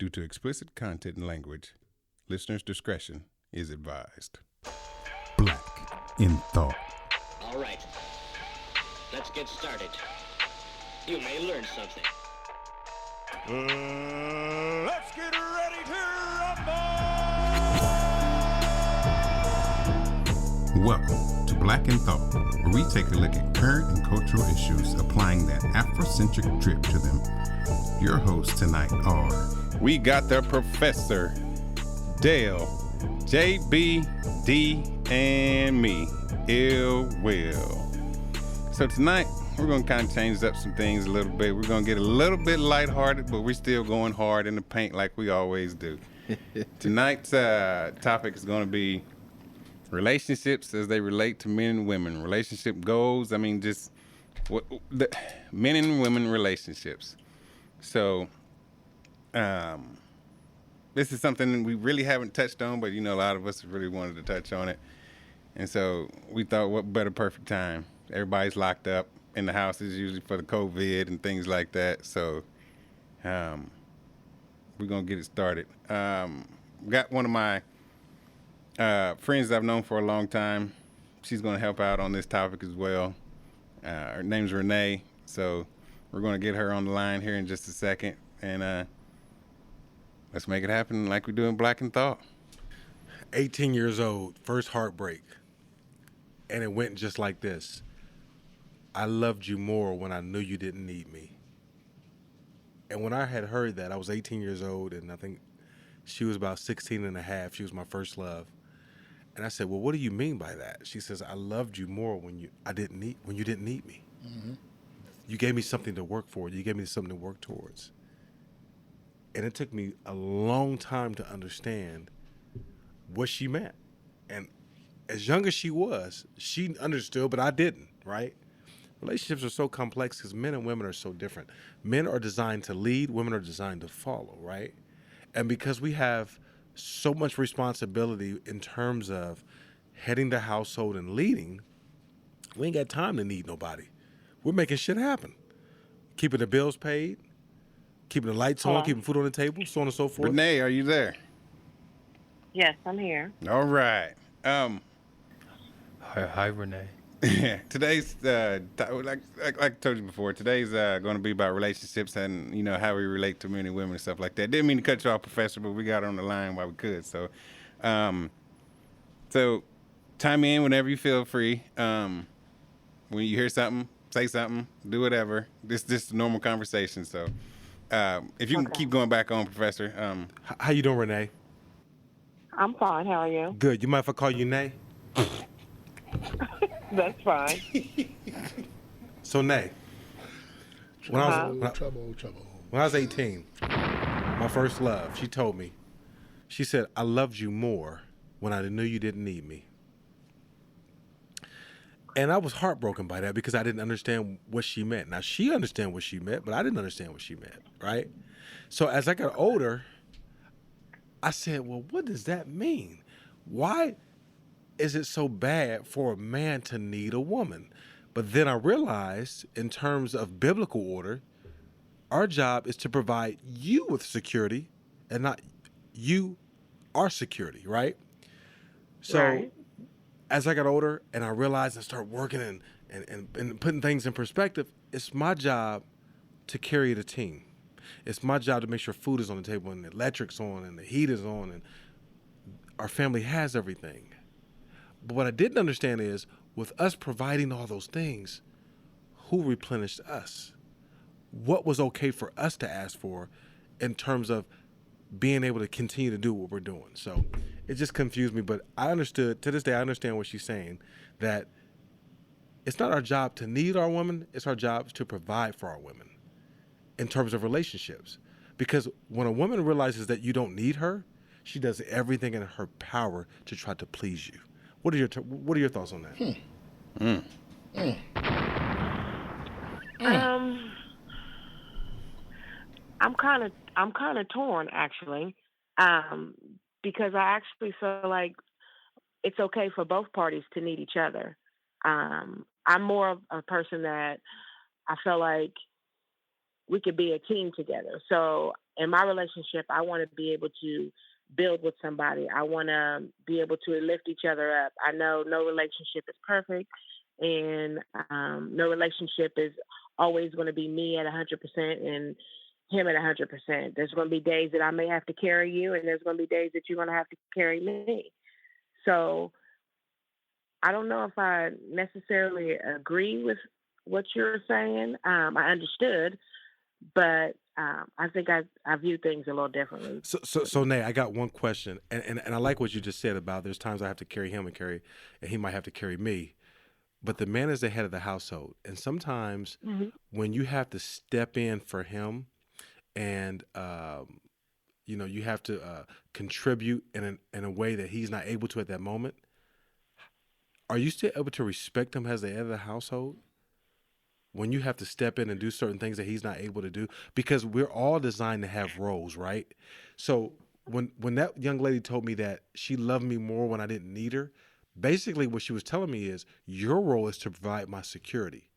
Due to explicit content and language, listeners' discretion is advised. Black in Thought. All right. Let's get started. You may learn something. Let's get ready to rumble! Welcome to Black in Thought, where we take a look at current and cultural issues, applying that Afrocentric drip to them. Your hosts tonight are... We got the Professor, Dale, JB, D, and me, Ill Will. So tonight, we're going to kind of change up some things a little bit. We're going to get a little bit lighthearted, but we're still going hard in the paint like we always do. Tonight's topic is going to be relationships as they relate to men and women. Relationship goals, just the men and women relationships. So, this is something we really haven't touched on, but a lot of us really wanted to touch on it. And so we thought, what better perfect time? Everybody's locked up in the houses, usually for the COVID and things like that. So, we're going to get it started. Got one of my friends I've known for a long time. She's going to help out on this topic as well. Her name's Renee. So we're going to get her on the line here in just a second. And let's make it happen like we do in Black in Thought. 18 years old, first heartbreak. And it went just like this. I loved you more when I knew you didn't need me. And when I had heard that, I was 18 years old, and I think she was about 16 and a half. She was my first love. And I said, well, what do you mean by that? She says, I loved you more when you didn't need me. Mm-hmm. You gave me something to work for. You gave me something to work towards. And it took me a long time to understand what she meant. And as young as she was, she understood, but I didn't, right? Relationships are so complex because men and women are so different. Men are designed to lead, women are designed to follow, right? And because we have so much responsibility in terms of heading the household and leading, we ain't got time to need nobody. We're making shit happen. Keeping the bills paid, keeping the lights on, keeping food on the table, so on and so forth. Renee, are you there? Yes, I'm here. All right. Hi, Renee. Today's, like I told you before, today's going to be about relationships and, how we relate to men and women and stuff like that. Didn't mean to cut you off, Professor, but we got on the line while we could. So, so chime in whenever you feel free. When you hear something, say something, do whatever. This is a normal conversation. So, if you can keep going back on, Professor. How you doing, Renee? I'm fine. How are you? Good. You mind if I call you Nay? That's fine. So, Nay, when I was Trouble. when I was 18, my first love, she told me, she said, I loved you more when I knew you didn't need me. And I was heartbroken by that because I didn't understand what she meant. Now, she understood what she meant, but I didn't understand what she meant, right? So as I got older, I said, well, what does that mean? Why is it so bad for a man to need a woman? But then I realized, in terms of biblical order, our job is to provide you with security and not you our security, right? So Right. as I got older and I realized and started working and putting things in perspective, it's my job to carry the team. It's my job to make sure food is on the table and the electric's on and the heat is on and our family has everything. But what I didn't understand is, with us providing all those things, who replenished us? What was okay for us to ask for in terms of being able to continue to do what we're doing? So it just confused me, but I understood, to this day, I understand what she's saying, that it's not our job to need our woman, it's our job to provide for our women in terms of relationships. Because when a woman realizes that you don't need her, she does everything in her power to try to please you. What are your thoughts on that? I'm kind of torn actually, because I actually feel like it's okay for both parties to need each other. I'm more of a person that I feel like we could be a team together. So in my relationship, I want to be able to build with somebody. I want to be able to lift each other up. I know no relationship is perfect, and no relationship is always going to be me at 100% and him at 100%. There's going to be days that I may have to carry you, and there's going to be days that you're going to have to carry me. So I don't know if I necessarily agree with what you're saying. I understood, but I think I view things a little differently. So Nate, I got one question, and I like what you just said about there's times I have to carry him and he might have to carry me. But the man is the head of the household, and sometimes when you have to step in for him, and you have to contribute in a way that he's not able to at that moment, are you still able to respect him as the head of the household when you have to step in and do certain things that he's not able to do? Because we're all designed to have roles, right? So when that young lady told me that she loved me more when I didn't need her, basically what she was telling me is your role is to provide my security.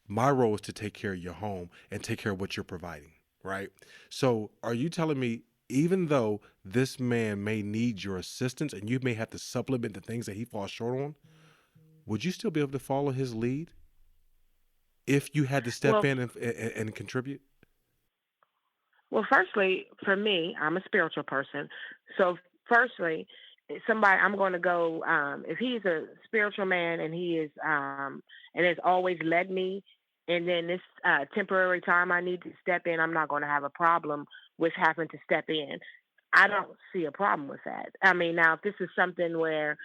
My role is to take care of your home and take care of what you're providing, right? So are you telling me even though this man may need your assistance and you may have to supplement the things that he falls short on, would you still be able to follow his lead if you had to step in and contribute? Well, firstly, for me, I'm a spiritual person. So firstly, somebody I'm going to go, if he's a spiritual man and he is, and has always led me, and then this temporary time I need to step in, I'm not going to have a problem with having to step in. I don't see a problem with that. I mean, now, if this is something where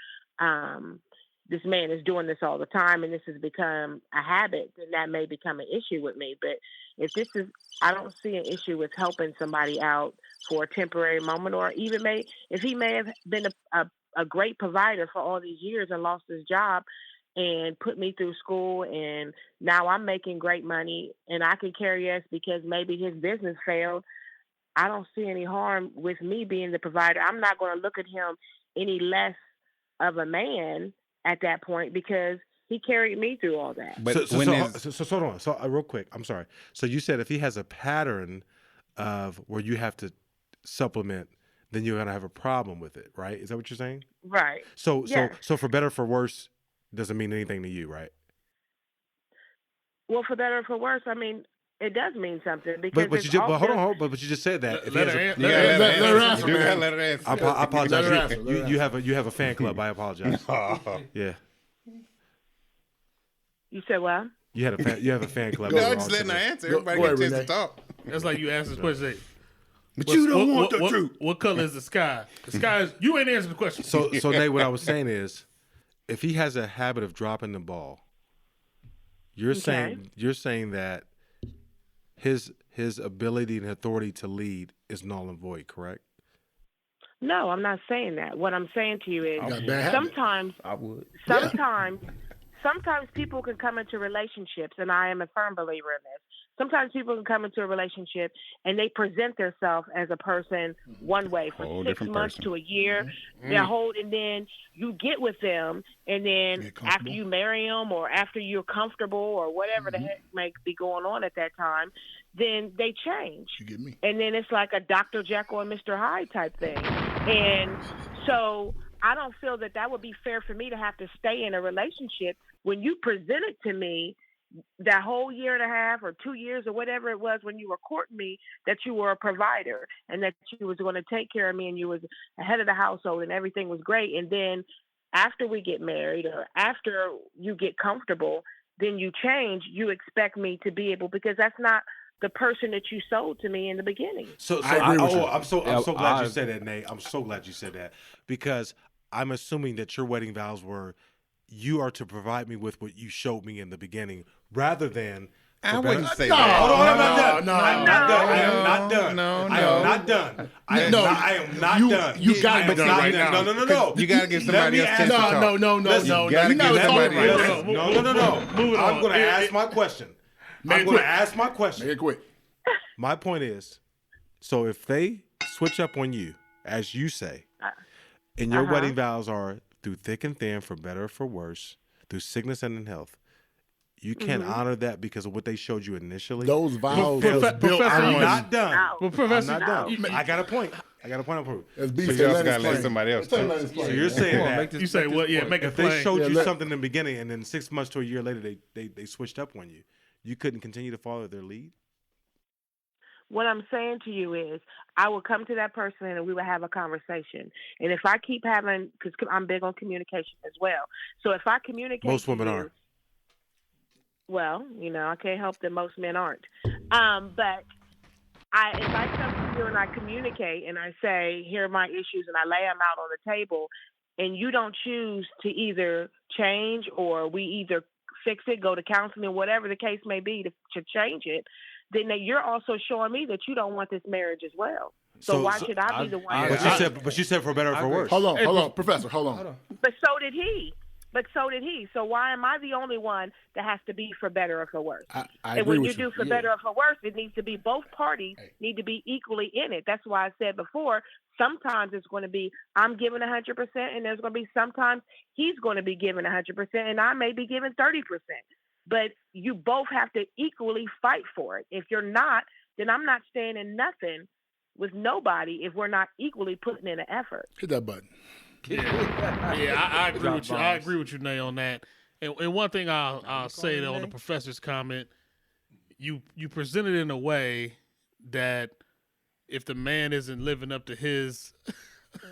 this man is doing this all the time and this has become a habit, then that may become an issue with me. But if this is, I don't see an issue with helping somebody out for a temporary moment, or even if he may have been a great provider for all these years and lost his job and put me through school, and now I'm making great money and I can carry us because maybe his business failed. I don't see any harm with me being the provider. I'm not going to look at him any less of a man at that point because he carried me through all that. But so hold on. So real quick, I'm sorry. So you said if he has a pattern of where you have to supplement, then you're going to have a problem with it, right? Is that what you're saying? Right. So yes. so for better or for worse doesn't mean anything to you, right? Well, for better or for worse, I mean, it does mean something because. But you just said that. Let her answer, man. Let her answer. I apologize. You have a fan club. I apologize. Yeah. You said what? You have a fan club. No, I'm just letting her answer. Everybody get a chance to talk. That's like you asked this question. But you don't want the truth. What color is the sky? The sky is. You ain't answering the question. So Nate, what I was saying is, if he has a habit of dropping the ball, you're saying that his ability and authority to lead is null and void, correct? No, I'm not saying that. What I'm saying to you is sometimes I would. Sometimes people can come into relationships, and I am a firm believer in this. Sometimes people can come into a relationship and they present themselves as a person one way for 6 months to a year. And then you get with them, and then after you marry them or after you're comfortable or whatever the heck might be going on at that time, then they change. You get me? And then it's like a Dr. Jekyll and Mr. Hyde type thing. And so I don't feel that would be fair for me to have to stay in a relationship when you presented to me that whole year and a half or 2 years or whatever it was when you were courting me, that you were a provider and that you was going to take care of me and you was the head of the household and everything was great. And then after we get married or after you get comfortable, then you change. You expect me to be able, because that's not the person that you sold to me in the beginning. I'm so glad you said that, Nate. I'm so glad you said that, because I'm assuming that your wedding vows were, you are to provide me with what you showed me in the beginning, rather than. I wouldn't say that. Hold on, I'm not done. I am not done. You got to be done right now. No. You got to give somebody else chance to talk. No. You got to give somebody else. No. I'm going to ask my question. Make it quick. My point is, so if they switch up on you, as you say, and your wedding vows are through thick and thin, for better or for worse, through sickness and in health, You can't honor that because of what they showed you initially. Those vows was built Professor, on. you not done. No. Well, Professor, I'm not done. I got a point. I'll prove. As So B you said, also let gotta us let play. somebody else Let's talk. let us play. So you're saying that you say what? Yeah, make a if they play. showed you let- something in the beginning and then 6 months to a year later they switched up on you, you couldn't continue to follow their lead? What I'm saying to you is, I will come to that person and we will have a conversation. And if I keep having, because I'm big on communication as well. So if I communicate, Most to women you, are. Well, I can't help that most men aren't. But if I come to you and I communicate and I say, here are my issues, and I lay them out on the table, and you don't choose to either change or we either fix it, go to counseling, whatever the case may be to change it, then you're also showing me that you don't want this marriage as well. So why should I be the one? But you said for better or for worse. Hold on, Professor. Hold on. But so did he. So why am I the only one that has to be for better or for worse? I and agree when with you do for better or for worse, it needs to be both parties need to be equally in it. That's why I said before, sometimes it's going to be I'm giving 100%, and there's going to be sometimes he's going to be giving 100%, and I may be giving 30%. But you both have to equally fight for it. If you're not, then I'm not staying in nothing with nobody if we're not equally putting in an effort. Hit that button. Yeah, I agree with you. I agree with you, Nay, on that. And one thing I'll say on the professor's comment, you present it in a way that if the man isn't living up to his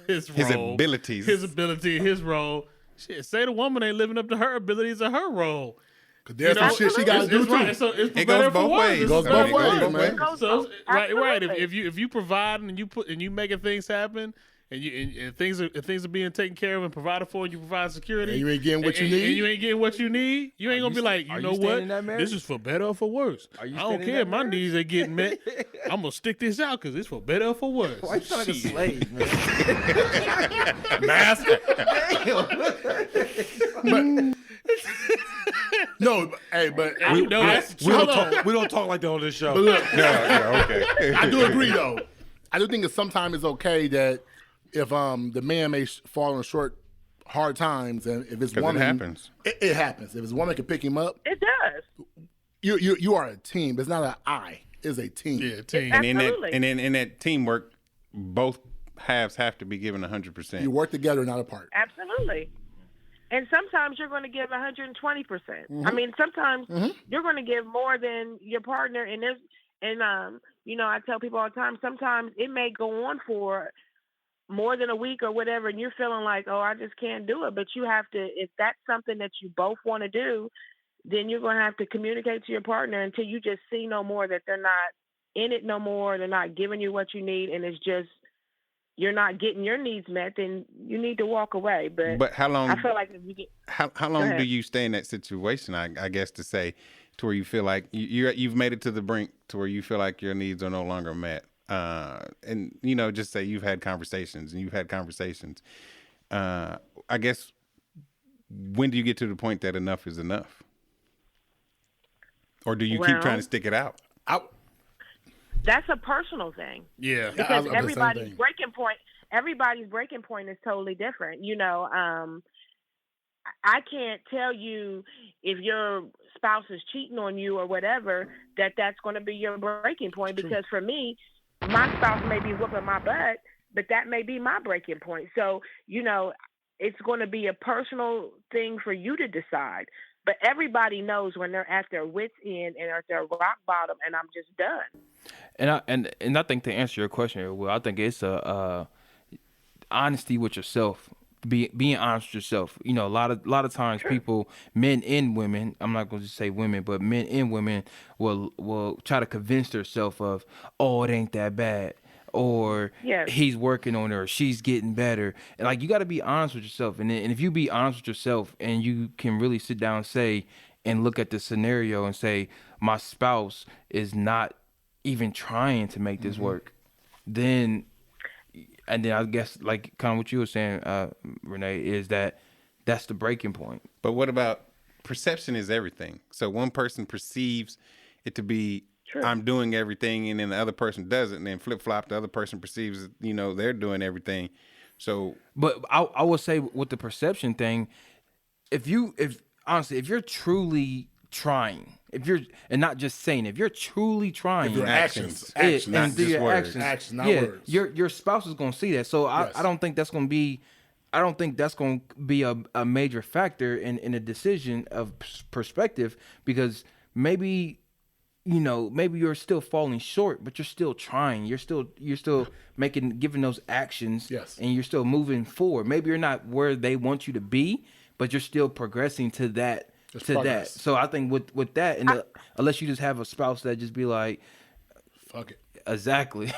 role, his role, shit, say the woman ain't living up to her abilities or her role. Because there's some shit she got to do too. Right. So It goes both ways. It goes both ways, man. It goes So both. right. Absolutely. If you provide and you making things happen, and things are being taken care of and provided for, and you provide security, And you ain't getting what you need? and you ain't getting what you need, you ain't gonna be like, you know what, this is for better or for worse. I don't care if my needs ain't getting met. I'm gonna stick this out because it's for better or for worse. Why you sound like a slave, man? Master. No, but We don't talk like that on this show. But look, Okay. I do agree though. I do think that sometimes it's okay that if the man may fall on short hard times, and if it's woman, it happens. It happens. If his woman can pick him up, It does. you are a team. It's not an I. It's a team. Yeah, team. And Absolutely. in that teamwork, both halves have to be given 100%. You work together, not apart. Absolutely. And sometimes you're going to give 120%. I mean, sometimes you're going to give more than your partner. And I tell people all the time, sometimes it may go on for more than a week or whatever, and you're feeling like, oh, I just can't do it. But you have to, if that's something that you both want to do, then you're going to have to communicate to your partner until you just see no more that they're not in it no more. They're not giving you what you need, and it's just you're not getting your needs met, then you need to walk away. But how long? I feel like if you get how long do you stay in that situation? I guess to say to where you feel like you've made it to the brink to where you feel like your needs are no longer met, and just say you've had conversations. I guess when do you get to the point that enough is enough, or do you keep trying to stick it out? That's a personal thing. Yeah. Because I was the same thing. everybody's breaking point is totally different. I can't tell you if your spouse is cheating on you or whatever, that's going to be your breaking point. Because for me, my spouse may be whooping my butt, but that may be my breaking point. So, it's going to be a personal thing for you to decide. But everybody knows when they're at their wits' end and at their rock bottom, and I'm just done. And I think to answer your question, Will, I think it's honesty with yourself. Being honest with yourself. A lot of times people, men and women, I'm not going to say women, but men and women will try to convince themselves of, oh, it ain't that bad. Or he's working on her, or she's getting better. And you got to be honest with yourself. And if you be honest with yourself and you can really sit down and look at the scenario and say, my spouse is not even trying to make this work, then I guess kind of what you were saying, Renee, is that's the breaking point. But what about perception is everything. So one person perceives it to be, true, I'm doing everything, and then the other person doesn't, and then flip-flop, the other person perceives, they're doing everything. So, but I would say with the perception thing, if you're truly trying, and not just saying, if you're truly trying, Your actions, and not through just your words. actions, Actions, not yeah, words. your spouse is gonna see that. So Yes. I don't think that's gonna be. I don't think that's going to be a major factor in a decision of perspective, because maybe, maybe you're still falling short, but you're still trying. You're still giving those actions, Yes. and you're still moving forward. Maybe you're not where they want you to be, but you're still progressing to that. Just to progress. that. So I think with that, and unless you just have a spouse that just be like, Fuck it. exactly,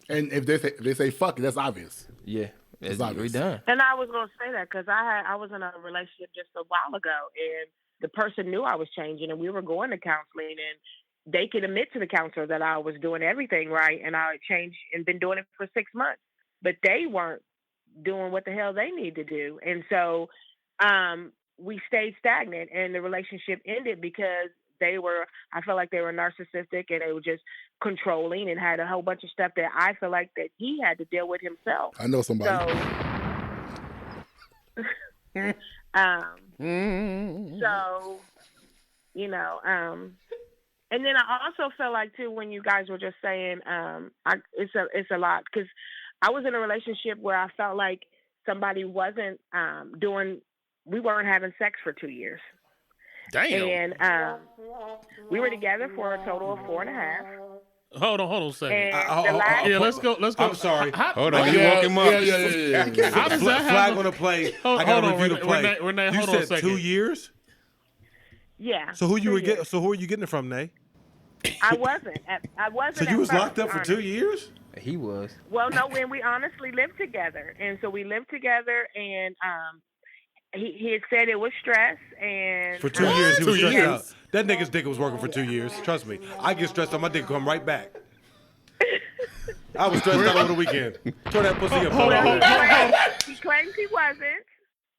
And if they say fuck it, that's obvious. yeah, It's we obvious. done. And I was gonna say that because I was in a relationship just a while ago, and the person knew I was changing, and we were going to counseling, and they could admit to the counselor that I was doing everything right, and I had changed and been doing it for 6 months, but they weren't doing what the hell they need to do, and so we stayed stagnant, and the relationship ended because I felt like they were narcissistic, and they were just controlling and had a whole bunch of stuff that I feel like that he had to deal with himself. I know somebody. So, and then I also felt like too, when you guys were just saying, it's a lot, because I was in a relationship where I felt like somebody wasn't we weren't having sex for 2 years. Damn. And we were together for a total of 4.5. Hold on a second. And the last, Yeah, let's go. I'm sorry. Hold on, you woke him up. Yeah. How does that Flag happen? on the play. Hold- I got to hold on, review the play. Renee, you hold on a said second. 2 years. yeah. So who you 2 were years. getting? So who are you getting it from, Nay? I wasn't. I wasn't. So at you was first, locked up for honest. 2 years? He was. Well, no, when we honestly lived together, and so we lived together, and he had said it was stress, and For 2 years, he was 2 stressed years? out. That nigga's dick was working for 2 years. Trust me. I get stressed out, my dick come right back. I was stressed out over the weekend. Throw that pussy up. Hold on. He claims he wasn't.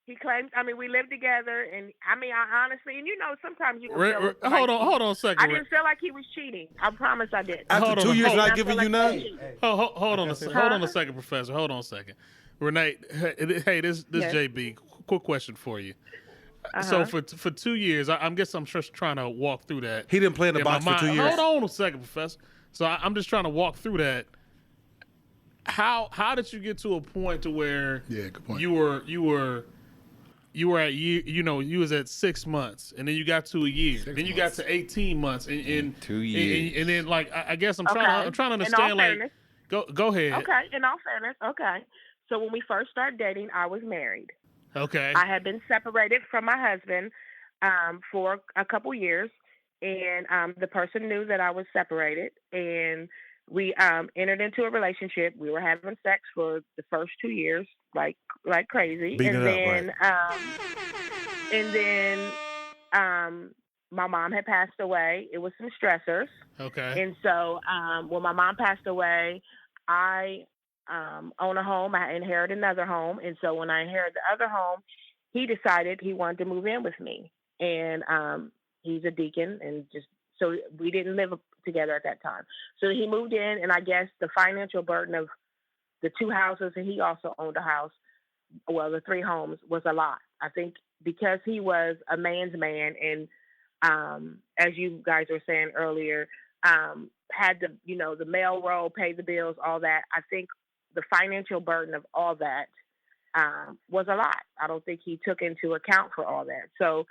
He claims. I mean, we lived together, and I honestly, and sometimes you can feel like Hold on a I second. didn't feel like he was cheating. I promise I didn't. After Hold on, 2 years hold not I giving feel you like none? he was cheating. Hold on a second, Professor. Hold on a second. Renee, hey, this Yes. JB. Quick question for you. So for 2 years, I guess I'm just trying to walk through that. He didn't play in the in my box for mind. 2 years. Hold on a second, Professor. So I'm just trying to walk through that. How did you get to a point to where Good point. you were at you was at 6 months, and then you got to a year, then you got to 18 months, and 2 years, and then like I guess I'm Okay. trying to In all understand, like fairness. go ahead. Okay, in all fairness, okay. So when we first started dating, I was married. Okay. I had been separated from my husband for a couple years, and the person knew that I was separated, and we entered into a relationship. We were having sex for the first 2 years, like crazy, Beating and it up, then my mom had passed away. It was some stressors. Okay. And so when my mom passed away, I own a home. I inherited another home. And so when I inherited the other home, he decided he wanted to move in with me. And he's a deacon. And just so we didn't live together at that time. So he moved in. And I guess the financial burden of the 2 houses, and he also owned a house, well, the 3 homes, was a lot. I think because he was a man's man, and as you guys were saying earlier, had the mail roll, pay the bills, all that. I think the financial burden of all that was a lot. I don't think he took into account for all that. So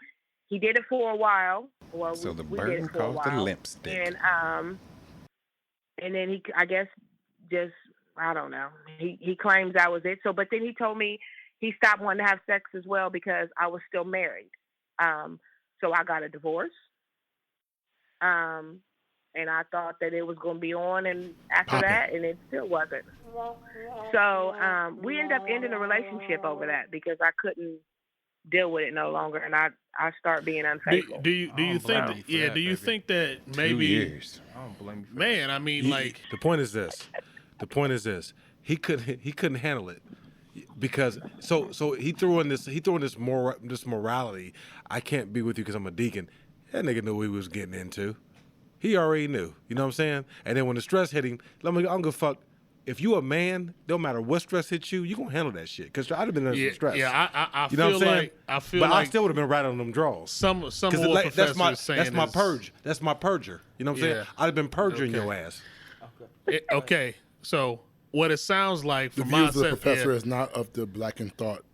he did it for a while. Well, so the we did burden it for a caused the while. limp stick. And then he, I guess, just, I don't know. He claims that was it. So, but then he told me he stopped wanting to have sex as well because I was still married. So I got a divorce. And I thought that it was going to be on, and after that, and it still wasn't. So we ended up ending the relationship over that because I couldn't deal with it no longer, and I start being unfaithful. Do you think that, do you think that 2 maybe years. I don't blame you for man, I mean, like The point is this. He couldn't handle it because so he threw in this morality. I can't be with you because I'm a deacon. That nigga knew what he was getting into. He already knew. You know what I'm saying? And then when the stress hit him, I'm gonna fuck if you a man, no matter what stress hits you, you gonna handle that shit. Because I'd have been under some stress. Yeah, I you know feel what I'm saying? like I feel but like I still would have been right on them draws. some of what that's my Professor is saying that's my is- purge. That's my purger. You know what I'm saying? Yeah. I'd have been purging Okay. your ass. Okay, so what it sounds like The from views my of the professor yeah, is not of the Black in Thought.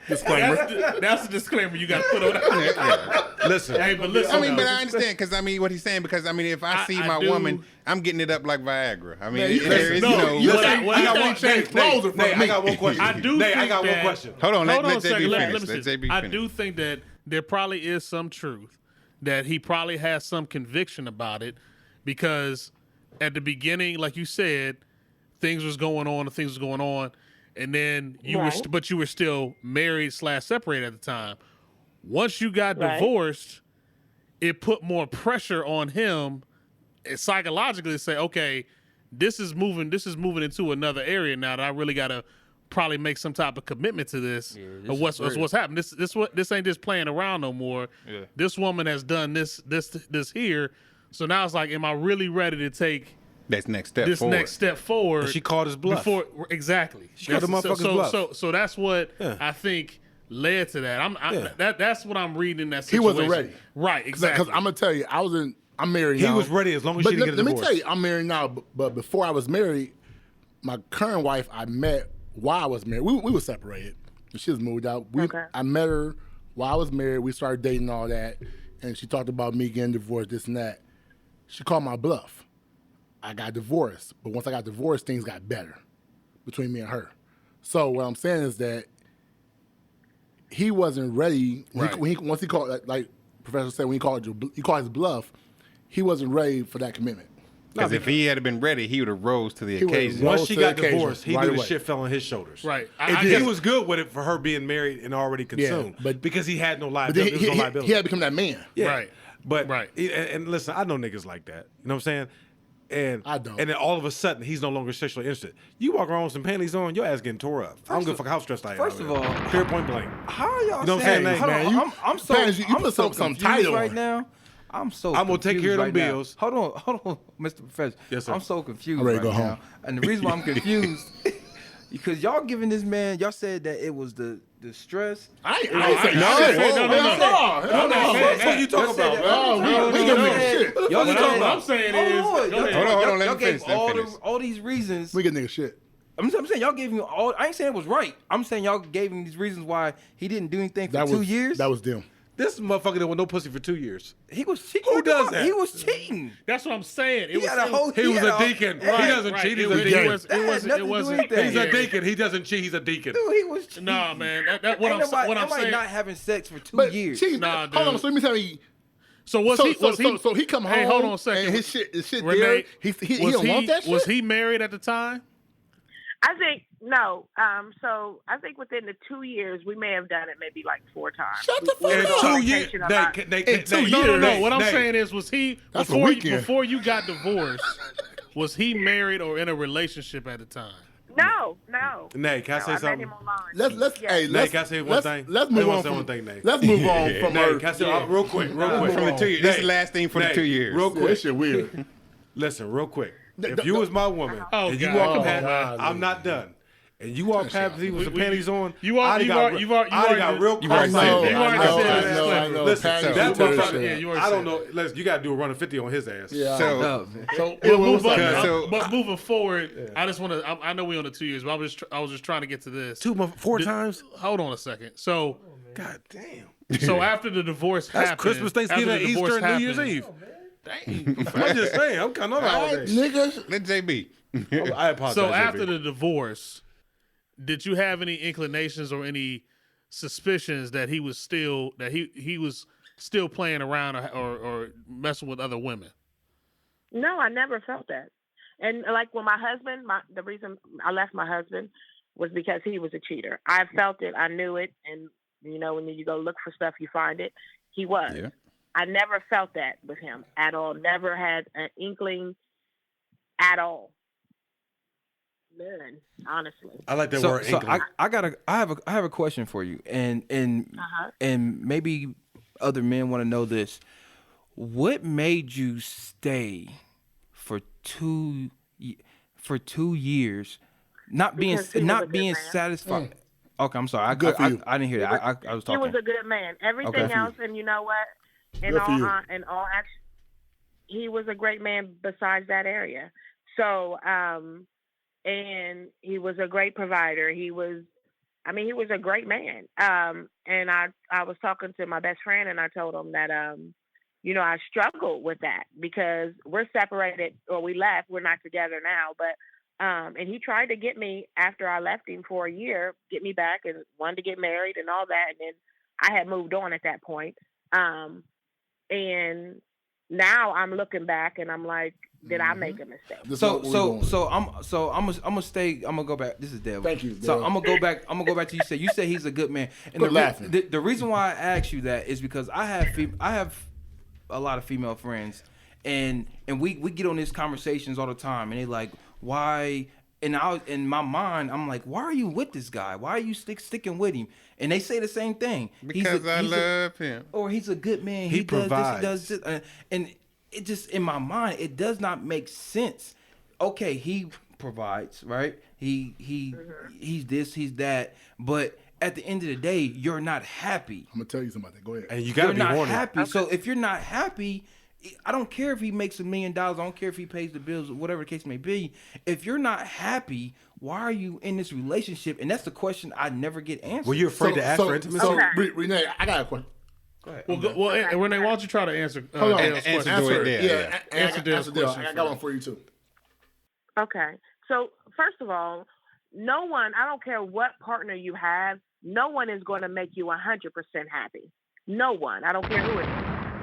Disclaimer. that's the disclaimer you got to put on. Listen, Hey, but listen, I mean, though. but I understand because I mean what he's saying because I mean if I see I my do- woman, I'm getting it up like Viagra. I mean, Man, you there is, no, you know. you what can't- I- what you I can't want- change clothes in front of I me. got one question. I do. Nate, I think got one that- question. Hold on, Hold on let a second. JB Let finish. me Let see. JB I finish. do think that there probably is some truth that he probably has some conviction about it because at the beginning, like you said, things was going on, and then you were, Right. but you were still married / separated at the time. Once you got Right. divorced, it put more pressure on him psychologically to say, okay, this is moving into another area now that I really got to probably make some type of commitment to this of what's happened. This ain't just playing around no more. Yeah. This woman has done this here. So now it's like, am I really ready to take That's next step this forward. next step forward? And she called his bluff. Exactly. She called the motherfucker's bluff. So that's what Yeah. I think led to that. Yeah. That's what I'm reading in that He situation. wasn't ready. Right, exactly. Because I'm gonna tell you, I'm married He now. was ready as long as But she didn't get a let me divorce. tell you, I'm married now. But before I was married, my current wife I met while I was married. We were separated. She was moved out. Okay. I met her while I was married. We started dating and all that, and she talked about me getting divorced, this and that. She called my bluff. I got divorced, but once I got divorced, things got better between me and her. So what I'm saying is that he wasn't ready Right. once he called, like Professor said, when he called his bluff, he wasn't ready for that commitment. Because if he had been ready, he would have rose to the He would've occasion. rose Once she to the got occasion divorced, he right knew the away. shit fell on his shoulders. Right. It He did. was good with it for her being married and already consumed. but- because he had no But then liability. There was no liability. he had become that man. Yeah. Right. But Right. and listen, I know niggas like that. You know what I'm saying? And I don't. And then all of a sudden, he's no longer sexually interested. You walk around with some panties on, your ass getting tore up. I don't give a fuck how stressed I am. first of all, clear point blank. How are y'all You know what I'm saying? saying, Hold man? on, You- I'm so Fans, you I'm put so some confused title right on. now. I'm gonna take care of them confused right now. bills. Hold on, Mr. Professor. Yes, sir. I'm so confused I'm ready right to go now. home. And the reason why I'm confused because y'all giving this man, y'all said that it was the stress. I ain't say I shit. didn't say- no, no, Hell no. hell no. What you talking about? Oh, we no, give no, niggas shit. Y'all What talking I'm saying is, go ahead. Hold on, let y'all him gave finish, let him finish. all these reasons. We give niggas shit. I'm saying y'all gave him all. I ain't saying it was right. I'm saying y'all gave him these reasons why he didn't do anything for That 2 was years. That was them. This motherfucker didn't want no pussy for 2 years. He was cheating. Who does that? He was cheating. That's what I'm saying. He had a whole. He was had a deacon. He doesn't Right, cheat. He's it a was- deacon. It was. That It had wasn't. nothing It to do wasn't. with anything. He's a deacon. He doesn't cheat. He's a deacon. Dude, he was. Nah, man. That what Ain't I'm nobody, what I'm nobody saying. not having sex for 2 But years. she, Nah, hold on. dude. So let me tell you. So was he? Was he? So he come home. Hey, hold on a second. And his shit Renee, there. He was don't want that shit. Was he married at the time? I think no. So I think within the 2 years we may have done it maybe like 4 times. Shut the We- fuck we In were up. 2 on years. vacation a lot. In 2 No, no, no. years. What I'm Nate. saying is, was he That's a before weekend. before you got divorced? Was he married or in a relationship at the time? No. Nate, can I say No, met something? him online. Let's Yeah. hey, Nate, let's can I say one let's- thing? Let's I move wanna on say from one thing, Nate. Let's move on from Nate, her. can I say real quick? Move on. From the 2 years. This is the last thing for the 2 years. Real Yeah, quick. this shit weird. Listen, real quick. If you was my woman Oh, and you God. walk Oh, past, God. I'm not done. And you walk past me with some panties on. you are- I'd you've got already- you've already- I'd got real you've already cross said I know, that. You already I know, said I that. know, I know. Listen, Patty, that you tell us motherfucker, shit. Yeah, you already I don't said know. Listen, you got to do a run of 50 on his ass. Yeah. So, Up, man. So, Yeah, but, what's up, moving, so- but moving forward, I just want to. I know we on the 2 years, but I was just trying to get to this. 4 times? Hold on a second. So, God damn. so after the divorce That's happened, Christmas, Thanksgiving, after the Easter, divorce and New Year's happened- Eve. I'm just saying. I'm kind of All all right, day. niggas. let JB. I apologize. So JB. after the divorce, did you have any inclinations or any suspicions that he was still he was still playing around or messing with other women? No, I never felt that. And like when my husband, the reason I left my husband was because he was a cheater. I felt it. I knew it. And, you know, when you go look for stuff, you find it. He was. Yeah. I never felt that with him at all. Never had an inkling at all. None, honestly. I like that So, word. so inkling. I have a question for you, and Uh-huh. and maybe other men want to know this. What made you stay for 2 years, not being Because he was a good man. satisfied. Okay, I'm sorry. Good for you. I didn't hear that. I was He talking. was a good man. Everything Okay. else, and you know what? In Good for you. all action, he was a great man besides that area. So, and he was a great provider. He was a great man. And I was talking to my best friend, and I told him that, I struggled with that because we're separated, or we left. We're not together now, but. And he tried to get me after I left him for a year, get me back and wanted to get married and all that. And then I had moved on at that point. And now I'm looking back and I'm like, did I make a mistake? I'm gonna go back. This is Dale. Thank you, So Dale. I'm gonna go back to you. You say he's a good man. And Quit laughing. The reason why I asked you that is because I have a lot of female friends, and we get on these conversations all the time, and they like, why? And in my mind, I'm like, why are you with this guy? Why are you sticking with him? And they say the same thing. Because I love him. Or he's a good man. He provides. Does this. And it just, in my mind, it does not make sense. Okay, he provides, right? He's this, he's that. But at the end of the day, you're not happy. I'm gonna tell you something about that. Go ahead. And you gotta be You're not horny. happy. Okay. So if you're not happy, I don't care if he makes $1 million. I don't care if he pays the bills, whatever the case may be. If you're not happy, why are you in this relationship? And that's the question I never get answered. Were you afraid to ask for intimacy? So, Renee, I got a question. Go ahead. Well, Renee, why don't you try to answer Hold on. Dale's question? Answer it, Yeah, Answer Dale's question I got one for you too. Okay. So first of all, no one, I don't care what partner you have, no one is going to make you 100% happy. No one. I don't care who it is.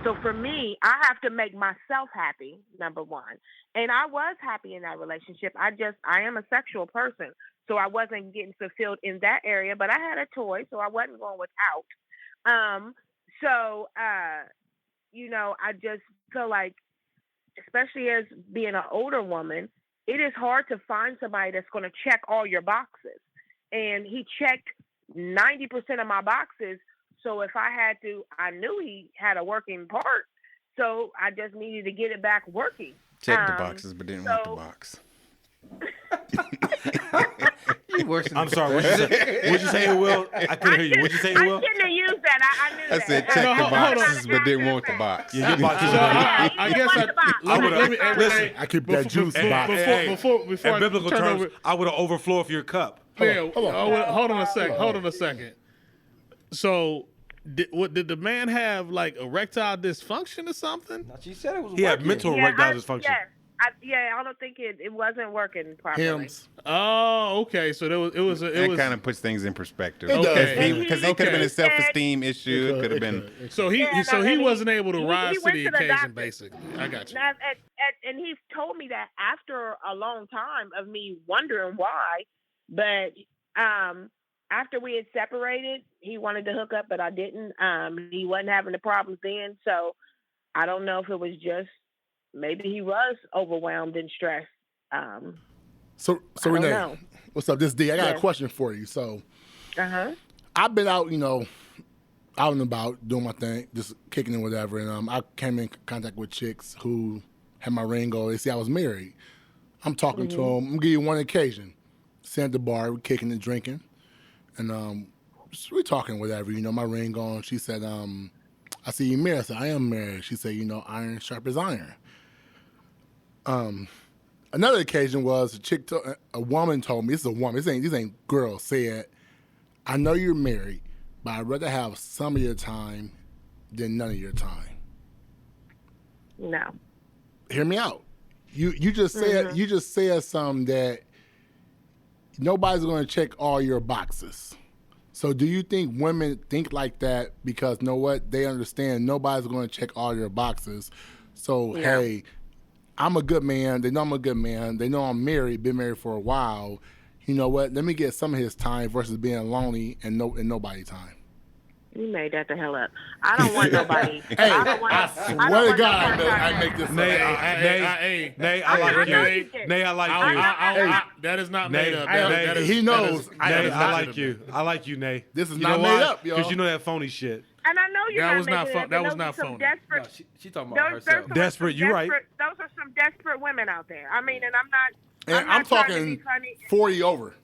So for me, I have to make myself happy, number one. And I was happy in that relationship. I am a sexual person. So I wasn't getting fulfilled in that area, but I had a toy, so I wasn't going without. I just feel like, especially as being an older woman, it is hard to find somebody that's going to check all your boxes. And he checked 90% of my boxes. So if I knew he had a working part. So I just needed to get it back working. Check the boxes, but didn't want the box. I'm sorry. What'd you say, Will? I couldn't hear you. What'd you say, Will? I shouldn't have used that. I knew I that. said check the boxes, but didn't want the box. Yeah, your box is I guess I keep that juice box. Before in I biblical turn terms, over, I would have overflowed for your cup. hold on a second. So, did the man have like erectile dysfunction or something? She said it was. He had mental erectile dysfunction. I don't think it wasn't working properly. Hymns. Oh, okay. So it was. That kind of puts things in perspective. It does. Okay. Because it could have been a self-esteem issue. It could have been. So he wasn't able to rise to went the to the occasion. doctor. Basically, I got you. And he told me that after a long time of me wondering why, but after we had separated, he wanted to hook up, but I didn't. He wasn't having the problems then, so I don't know if it was just maybe he was overwhelmed and stressed. So I don't Renee, know. what's up? This is D. I got a Yes. question for you. So Uh-huh. I've been out, out and about doing my thing, just kicking it, whatever. And I came in contact with chicks who had my ring on. They see I was married. I'm talking to them. I'm gonna give you one occasion. Sitting at the bar, we're kicking and drinking, and we're talking whatever. My ring on. She said, "I see you married." I said, "I am married." She said, "Iron sharp as iron." Another occasion was a woman told me. This is a woman. These ain't girls. Said, "I know you're married, but I'd rather have some of your time than none of your time." No. Hear me out. You just said something that nobody's going to check all your boxes. So do you think women think like that because know what? They understand nobody's going to check all your boxes. So hey, I'm a good man. They know I'm a good man. They know I'm married, been married for a while. You know what? Let me get some of his time versus being lonely and nobody time. You made that the hell up. I don't want nobody. Hey, I swear to God, I make this up. Nay, I like you. Nay, I like you. That is not Nay, made up. Nay, He knows. Nay, I like you. I like you, Nay. This is You not know made why? up, y'all. Because you know that phony shit. And I know you're That not was not making fun. it, That but was those not are some phony. desperate. No, she talking about herself. Desperate, you're right. Those are some desperate women out there. I mean, and I'm And not I'm trying to talking be funny. 40 over.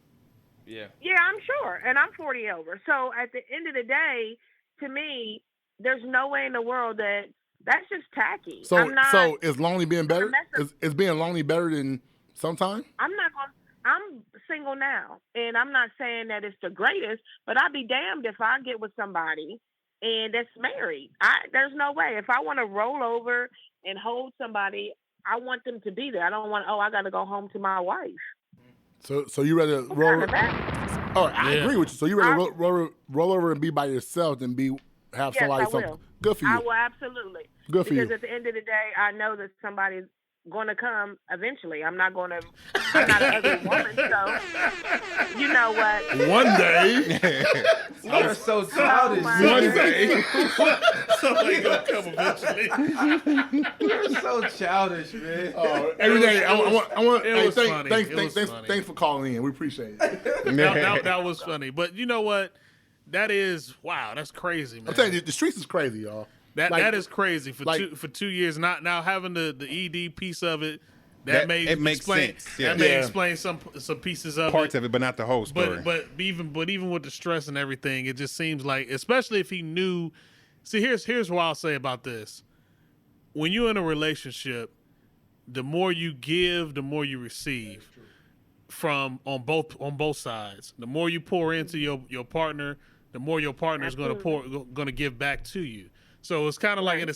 Yeah. Yeah, I'm sure, and I'm 40 over. So at the end of the day, to me, there's no way in the world that's just tacky. So I'm not, so is lonely being better? mess Is being lonely better than sometime? I'm not going. I'm single now, and I'm not saying that it's the greatest, but I'd be damned if I get with somebody and that's married. There's no way. If I want to roll over and hold somebody, I want them to be there. I don't want. Oh, I got to go home to my wife. So you rather roll? Oh, I agree with you. So you rather roll over and be by yourself than have Yes, somebody. I will. Good for you. I will absolutely. Good for because you. at the end of the day, I know that somebody's going to come eventually. I'm not an ugly woman, so you know what? One day. You're so childish. One day. Somebody gonna come eventually. You're so childish, man. Every day. I want. It was funny. Thanks for calling in. We appreciate it. That was funny. But you know what? That is wow. That's crazy, man. I'm telling you, the streets is crazy, y'all. That is crazy for 2 years. Not now having the ED piece of it. That makes sense. Yeah. That may explain some pieces of Parts of it, but not the whole story. But even with the stress and everything, it just seems like, especially if he knew. See, here's what I'll say about this. When you're in a relationship, the more you give, the more you receive from on both sides. The more you pour into your partner, the more your partner is going to give back to you. So it's kind of like in a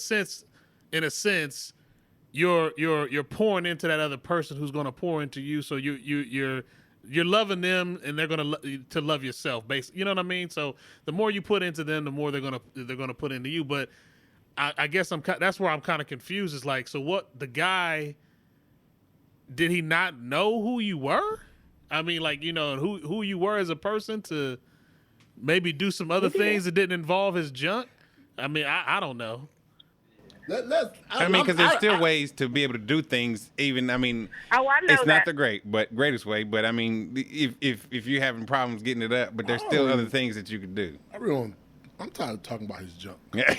sense, you're pouring into that other person who's going to pour into you. So you're loving them, and they're going to love yourself. Basically, you know what I mean. So the more you put into them, the more they're going to put into you. But I guess that's where I'm kind of confused. Is like, so what? The guy, did he not know who you were? I mean, like, you know, who you were as a person to maybe do some other things that didn't involve his junk. I mean, I don't know. Because there's still ways to be able to do things. Even, I mean, it's not the greatest way. But I mean, if you're having problems getting it up, but there's still other things that you could do. I'm tired of talking about his junk. That's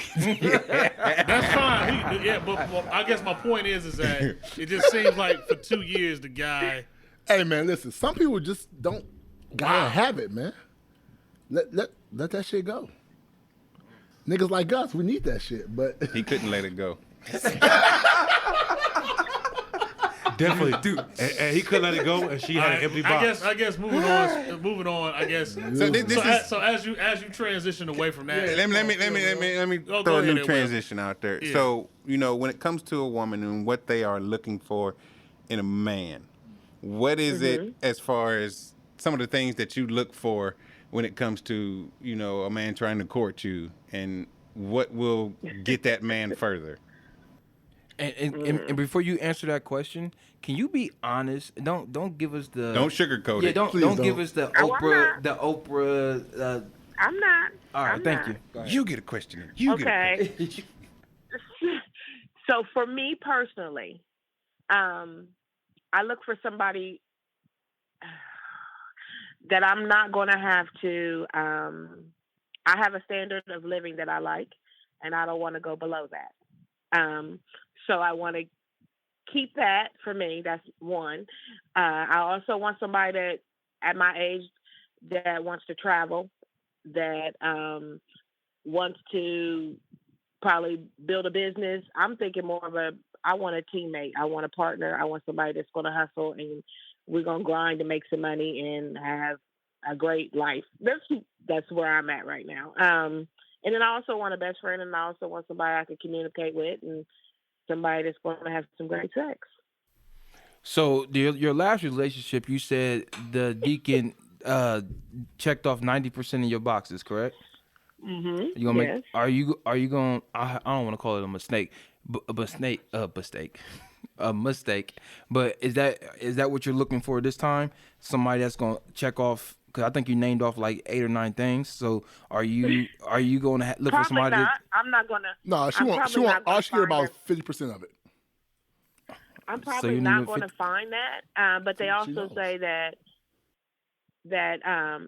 fine. But I guess my point is that it just seems like for 2 years the guy. Hey man, listen. Some people just don't gotta have it, man. Let that shit go. Niggas like us, we need that shit, but he couldn't let it go. Definitely, dude. And he couldn't let it go, and she had an empty box. I guess moving on. I guess. So as you transition away from that, let me throw a new transition out there. Yeah. So when it comes to a woman and what they are looking for in a man, what is it as far as some of the things that you look for when it comes to a man trying to court you, and what will get that man further? And before you answer that question, can you be honest? Don't give us the. Don't sugarcoat it. Yeah, don't give us the Oprah. I'm not. All right, thank you. You get a question. You get a question. So for me personally, I look for somebody that I'm not going to have to. I have a standard of living that I like, and I don't want to go below that. So I want to keep that for me. That's one. I also want somebody that, at my age, that wants to travel, that wants to probably build a business. I'm thinking more of I want a teammate. I want a partner. I want somebody that's going to hustle, and we're going to grind to make some money and have a great life. That's where I'm at right now. And then I also want a best friend, and I also want somebody I can communicate with, and somebody that's going to have some great sex. So your last relationship, you said the deacon checked off 90% of your boxes, correct? Mm-hmm. You gonna yes. Are you going? I don't want to call it a mistake, a mistake. But is that what you're looking for this time? Somebody that's gonna check off. Because I think you named off like 8 or 9 things. So are you going to look for somebody? Not. I'm not going to. No, she won't. All she care about 50% of it. I'm probably not going to find that. But they also say that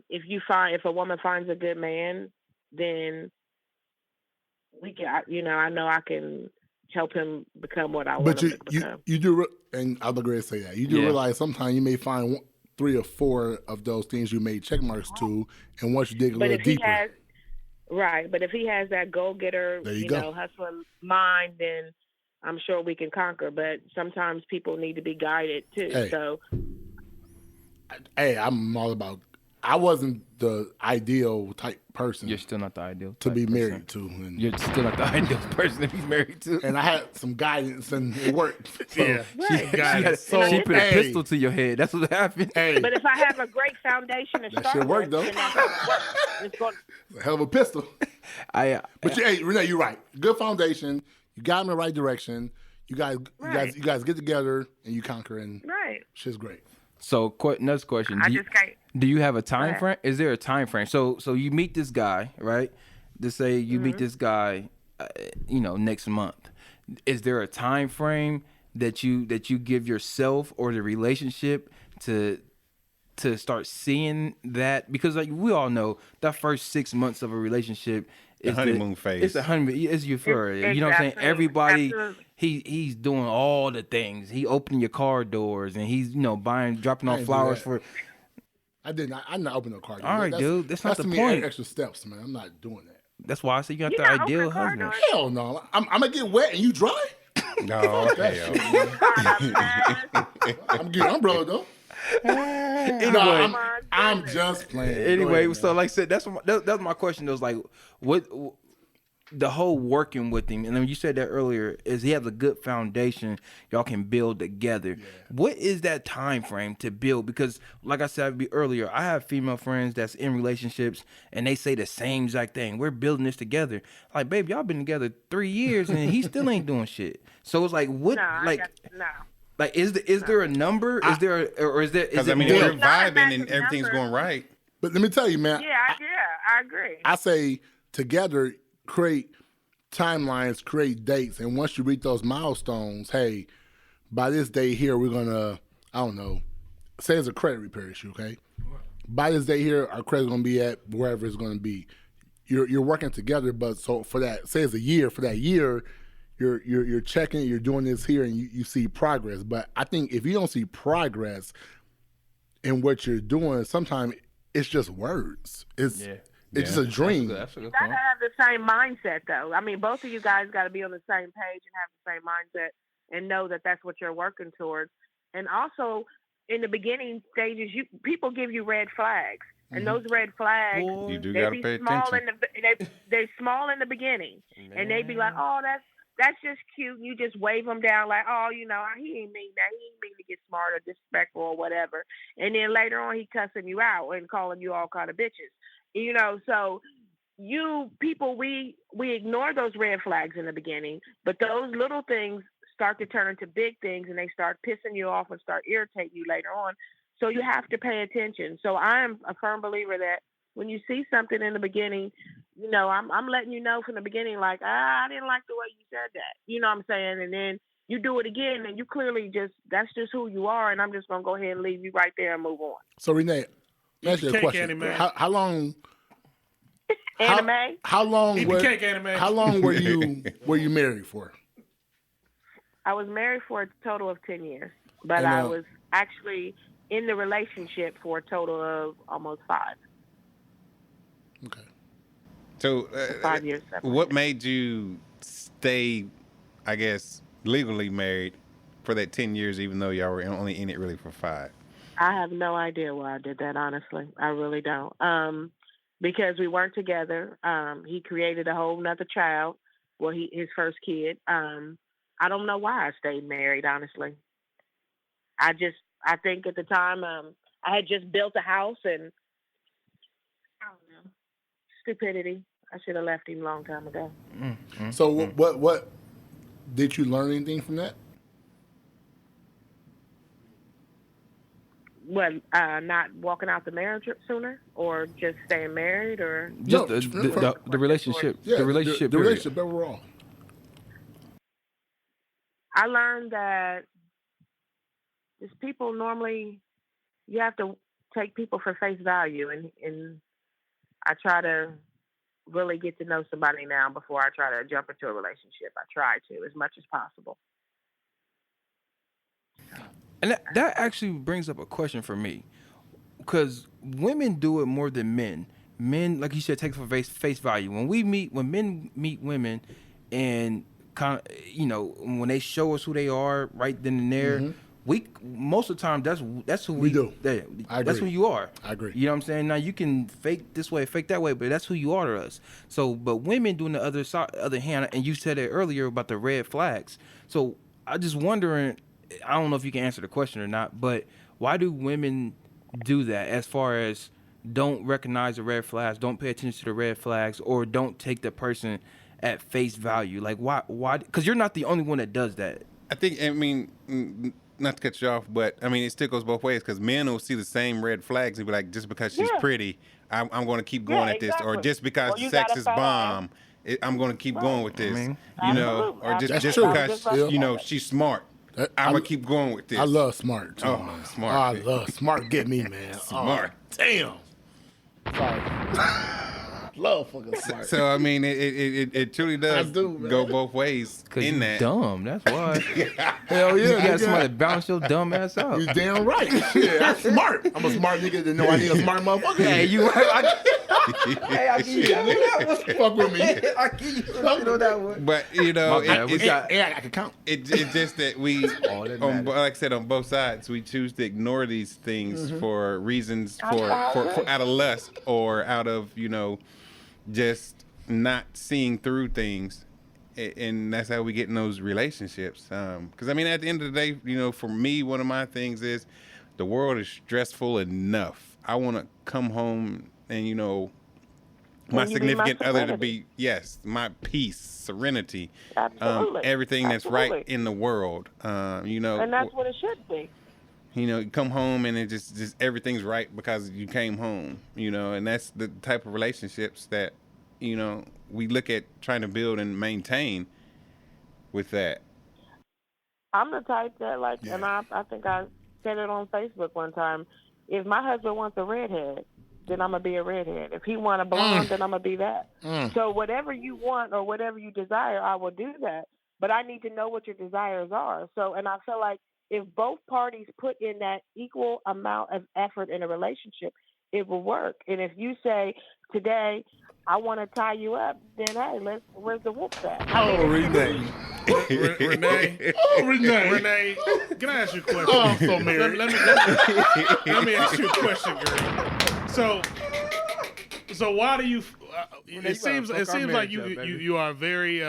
if a woman finds a good man, then I know I can help him become what I want him to become. You do, and I'll agree to say that you do realize sometimes you may find 3 or 4 of those things you made check marks to, and once you dig a little deeper. But if he has that go-getter, hustling mind, then I'm sure we can conquer. But sometimes people need to be guided too. I'm all about. I wasn't the ideal type person. You're still not the ideal to be married to. And you're still not the ideal person to be married to. And I had some guidance, and it worked. So she put a pistol to your head. That's what happened. But if I have a great foundation to start shit work, with, though. then that's gonna work. It's going. A hell of a pistol. Renee, you're right. Good foundation. You got him in the right direction. You guys get together and you conquer, and shit's great. So, next question. Do you have a time frame? Is there a time frame? So you meet this guy, right? Let's say you meet this guy, next month. Is there a time frame that you give yourself or the relationship to start seeing that? Because like we all know, that first 6 months of a relationship is the honeymoon phase. It's the honeymoon. It's euphoria. You know what I'm saying? Everybody. Absolutely. He's doing all the things. He opening your car doors and he's dropping off flowers for. I'm not opening no car door. All right, dude. That's not the point. Extra steps, man. I'm not doing that. That's why I say you got the ideal husband. Hell no. I'm gonna get wet and you dry. No, I'm getting umbrella though. Anyway, I'm just playing. Anyway, so like I said, that's my question. It was like, what the whole working with him, and then you said that earlier, is he has a good foundation y'all can build together. Yeah. What is that time frame to build? Because like I said earlier, I have female friends that's in relationships and they say the same exact thing. We're building this together. Like, babe, y'all been together 3 years and he still ain't doing shit. So it's like, what? Like, is there a number? Is there because I mean, if you're vibing and everything's going right. But let me tell you, man. I agree. I say together, create timelines, create dates, and once you reach those milestones, hey, by this day here, we're gonna, I don't know, say it's a credit repair issue, okay? By this day here, our credit's gonna be at wherever it's gonna be. You're working together, but so for that, say it's a year, for that year, you're checking, you're doing this here, and you see progress. But I think if you don't see progress in what you're doing, sometimes it's just words. It's just a dream. That's a good point. You gotta have the same mindset, though. I mean, both of you guys got to be on the same page and have the same mindset and know that that's what you're working towards. And also, in the beginning stages, people give you red flags, and those red flags, you do gotta pay attention. They're small in the beginning, and they be like, "Oh, that's just cute." You just wave them down like, "Oh, he ain't mean that. He ain't mean to get smart or disrespectful or whatever." And then later on, he cussing you out and calling you all kind of bitches. So you people, we ignore those red flags in the beginning, but those little things start to turn into big things, and they start pissing you off and start irritating you later on. So you have to pay attention. So I'm a firm believer that when you see something in the beginning, I'm letting you know from the beginning, like, I didn't like the way you said that. You know what I'm saying? And then you do it again, and you clearly that's just who you are, and I'm just going to go ahead and leave you right there and move on. So, Renee, ask you a question. How long... Anime? How long were you married for? I was married for a total of 10 years, but I was actually in the relationship for a total of almost 5. Okay. So 5 years. What made you stay, I guess, legally married for that 10 years, even though y'all were only in it really for 5? I have no idea why I did that, honestly. I really don't. Because we weren't together. He created a whole nother child. Well, his first kid. I don't know why I stayed married, honestly. I think at the time I had just built a house, and I don't know, stupidity. I should have left him a long time ago. Mm-hmm. So what did you learn anything from that? What, not walking out the marriage sooner, or just staying married, or just the relationship, the relationship overall. I learned that just people normally, you have to take people for face value, and I try to really get to know somebody now before I try to jump into a relationship. I try to as much as possible. And that actually brings up a question for me, because women do it more than men. Men, like you said, take it for face value. When men meet women, and kind of, you know, when they show us who they are right then and there, we most of the time that's who we do. Yeah, that's who you are. I agree. You know what I'm saying? Now you can fake this way, fake that way, but that's who you are to us. So, but women doing the other hand, and you said it earlier about the red flags. So I just wondering, I don't know if you can answer the question or not, but why do women do that as far as don't recognize the red flags, don't pay attention to the red flags, or don't take the person at face value? Like, why? Because you're not the only one that does that. I mean, not to cut you off, but I mean, it still goes both ways, because men will see the same red flags and be like, just because she's pretty, I'm going to keep going at this, or just because sex is bomb, I'm going to keep going with this, you know, or just because, you know, she's smart. I'm going to keep going with this. I love smart, too, man. Smart. I love smart. Get me, man. Smart. Damn. Sorry. Love fucking smart. So, I mean, it truly does go both ways in that. Dumb, that's why. Hell yeah. You got somebody to bounce your dumb ass out. You damn right. Shit, I'm smart. I'm a smart nigga that know I need a smart motherfucker. Hey, you I give you that one. Fuck with me. I give you that one. But, you know, I can count. It's just that we, like I said, on both sides, we choose to ignore these things for reasons for out of lust, or out of, you know, just not seeing through things, and that's how we get in those relationships. Because I mean, at the end of the day, you know, for me, one of my things is the world is stressful enough. I want to come home and, you know, my significant other to be, my peace, serenity, everything that's right in the world. You know, and that's what it should be. You know, you come home and it just everything's right because you came home, you know, and that's the type of relationships that, you know, we look at trying to build and maintain with that. I'm the type that, like, and I think I said it on Facebook one time, if my husband wants a redhead, then I'm going to be a redhead. If he wants a blonde, then I'm going to be that. So whatever you want or whatever you desire, I will do that. But I need to know what your desires are. So, and I feel like if both parties put in that equal amount of effort in a relationship, it will work. And if you say, today, I want to tie you up, then, hey, where's the whoop at? Oh, Renee. Renee. Oh, Renee. Renee, can I ask you a question? Oh, I'm so married. Let me ask you a question, girl. So why do you? It seems like you are a very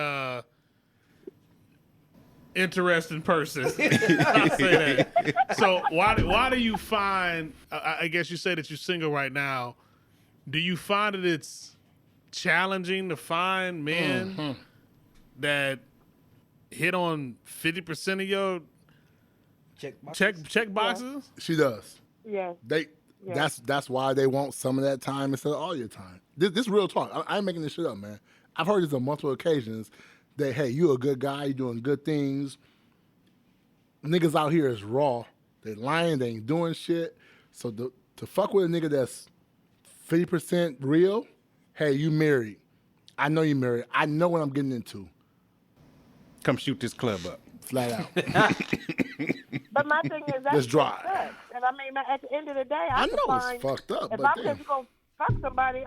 interesting person. I say that. So why do you find? I guess you say that you're single right now. Do you find that it's challenging to find men that hit on 50% of your check boxes? She does. Yeah. That's why they want some of that time instead of all your time. This real talk. I ain't making this shit up, man. I've heard this on multiple occasions that, hey, you a good guy, you doing good things. Niggas out here is raw. They lying, they ain't doing shit. So to fuck with a nigga that's 50% real, hey, you married. I know you married. I know what I'm getting into. Come shoot this club up. Flat out. But my thing is, that's dry. Fucked up. And I mean, at the end of the day, I know it's fucked up. If but I'm just going to fuck somebody,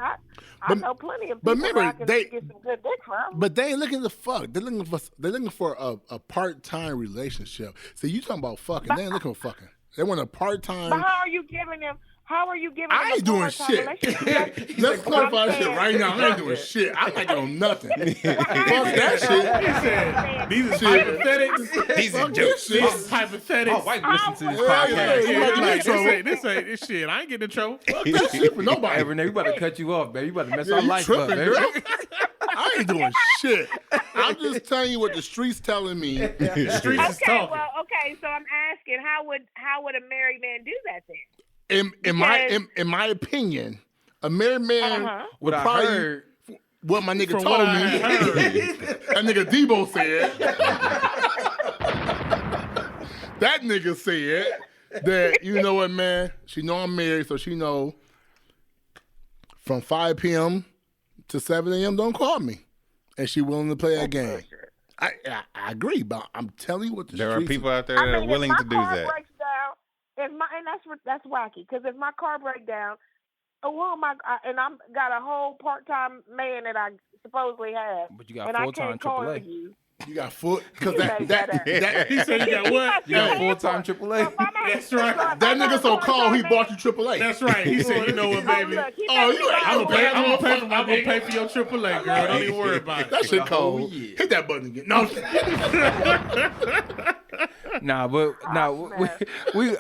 I know plenty of people remember, I can get some good dick from. But they ain't looking to fuck. They're looking for a part-time relationship. So you talking about fucking. They ain't looking for fucking. They want a part-time. But how are you giving them? I ain't doing shit. Let's clarify shit right now. I ain't doing shit. I'm not doing nothing. Fuck that shit. He said, these are hypothetics. These are jokes. These are hypothetics. My wife listens to this podcast. This shit. I ain't getting in trouble. Fuck that shit for nobody. Hey, Renee, we about to cut you off, baby. You about to mess our life up, baby. I ain't doing shit. I'm just telling you what the streets telling me. The streets is talking. Well, okay. So I'm asking, how would a married man do that then? In my opinion, a married man would probably what my nigga told me. That nigga Debo said. That nigga said that, you know what, man? She know I'm married, so she know from 5 p.m. to 7 a.m., don't call me. And she willing to play that game. I agree, but I'm telling you what there are people out there that are willing to do that. Breaks down, and that's wacky, because if my car breaks down, and I'm got a whole part-time man that I supposedly have, but you got full-time AAA. You got full, because that he said you got what? You got full-time AAA. That's right. That nigga so called he bought you AAA. That's right. He said, you know what, baby? I'm gonna pay for your AAA, girl. Don't even worry about it. That shit cold. Yeah. Hit that button again. No.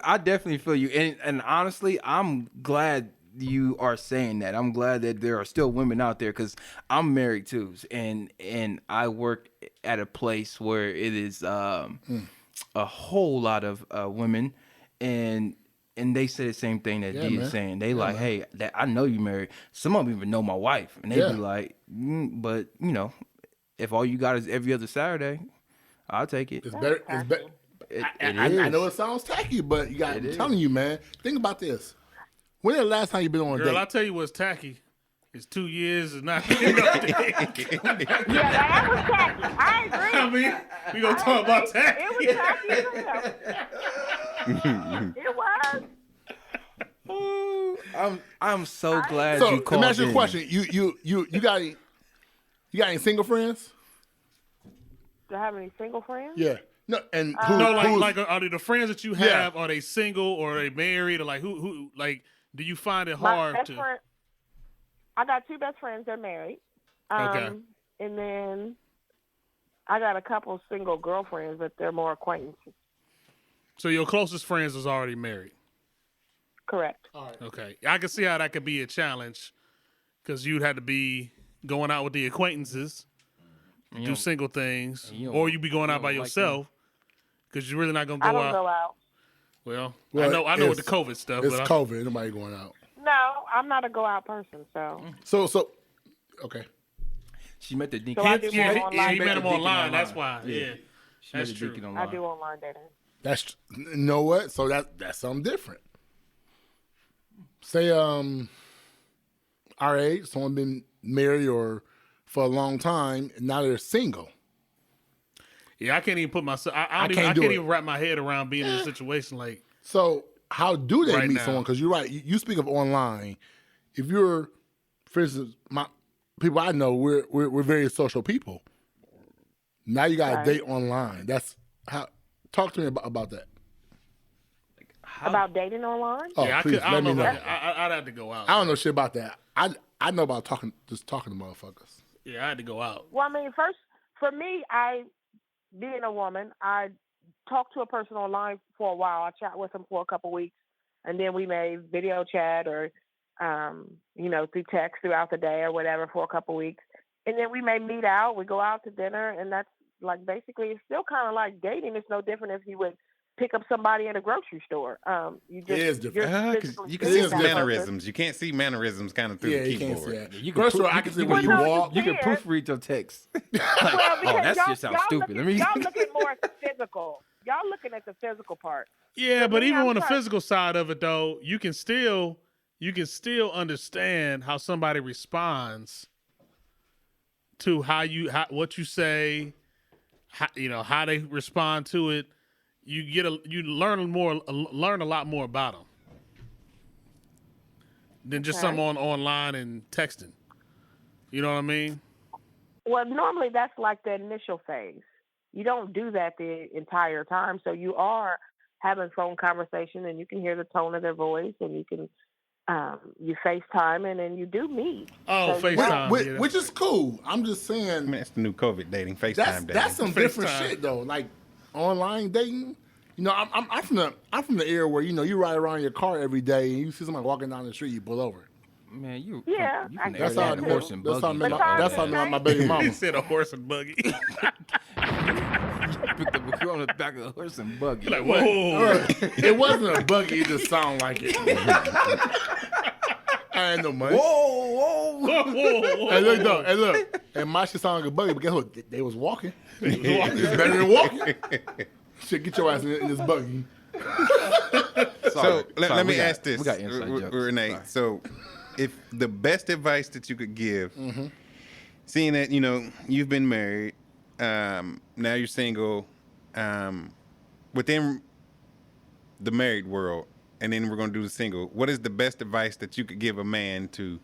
I definitely feel you, and honestly, I'm glad you are saying that. I'm glad that there are still women out there, because I'm married too, and I work at a place where it is a whole lot of women, and they say the same thing that D is saying. They hey, that I know you married. Some of them even know my wife, and they be like, but you know, if all you got is every other Saturday, I'll take it. It's better. It's better. I know it sounds tacky, but I'm telling you, man. Think about this. When is the last time you been on a date? Girl, I'll tell you what's tacky. It's 2 years and not. Yeah, that was tacky. I agree. I mean, we gonna talk about tacky. It was tacky. It was. I'm so glad So you called. let me ask you a question. You got any single friends? Do I have any single friends? Yeah. No, and like are they the friends that you have? Are they single or are they married, or like who like? Do you find it hard to? I got 2 best friends. They're married. Okay. And then I got a couple single girlfriends, but they're more acquaintances. So your closest friends is already married. Correct. all right. Okay, I can see how that could be a challenge, because you'd have to be going out with the acquaintances, do single things, or you be going out by yourself, because you're really not gonna go out. I don't go out. Well, I know with the COVID stuff. It's COVID. Nobody going out. No, I'm not a go out person. So, okay. She met the deacon. So I do She met him online. That's why. Yeah. That's true. I do online dating. That's you know what? So that's something different. Say our age, someone been married or for a long time, and now they're single. Yeah, I can't even put myself. I can't even wrap my head around being in a situation like. So how do they meet now. someone? Because you're right. You speak of online. If you're, for instance, my people I know, we're very social people. Now you got to date online. That's how. Talk to me about that. About dating online? Oh, yeah, please, I don't know. know. I'd have to go out. I don't know shit about that. I know about talking to motherfuckers. Yeah, I had to go out. Well, I mean, first, for me, being a woman, I talked to a person online for a while. I chat with them for a couple weeks, and then we may video chat or, through text throughout the day or whatever for a couple weeks. And then we may meet out. We go out to dinner, and that's like basically it's still kind of like dating. It's no different if you would pick up somebody in a grocery store. It is different. You can see mannerisms. You can't see mannerisms kind of through the keyboard. You can't see that. You can I can see when you walk. You can proofread your text. That just sounds stupid. Y'all looking more at the physical. Y'all looking at the physical part. Yeah, but even on the physical side of it, though, you can still understand how somebody responds to what you say, how they respond to it. You learn a lot more about them than just someone online and texting. You know what I mean? Well, normally that's like the initial phase. You don't do that the entire time. So you are having phone conversation, and you can hear the tone of their voice, and you can you FaceTime, and then you do meet. Oh, so FaceTime, which is cool. I'm just saying. I mean, that's the new COVID dating, FaceTime dating. That's some different shit though. Like online dating. I'm from the era where you ride around your car every day, and you see somebody walking down the street, you pull over. Man, you that's how I know. Horse and buggy. That's how I know my baby mama. He said a horse and buggy. You're on the back of a horse and buggy. Like, whoa! It wasn't a buggy. It just sounded like it. I ain't no money. Whoa! Hey, look though. Hey, look. And my shit sounded like a buggy, but guess what? They was walking. It's better than walking. Shit, get your ass in this buggy. So let me ask this, we got inside jokes. Renee. Sorry. So, if the best advice that you could give seeing that, you've been married, now you're single, within the married world, and then we're going to do the single, what is the best advice that you could give a man to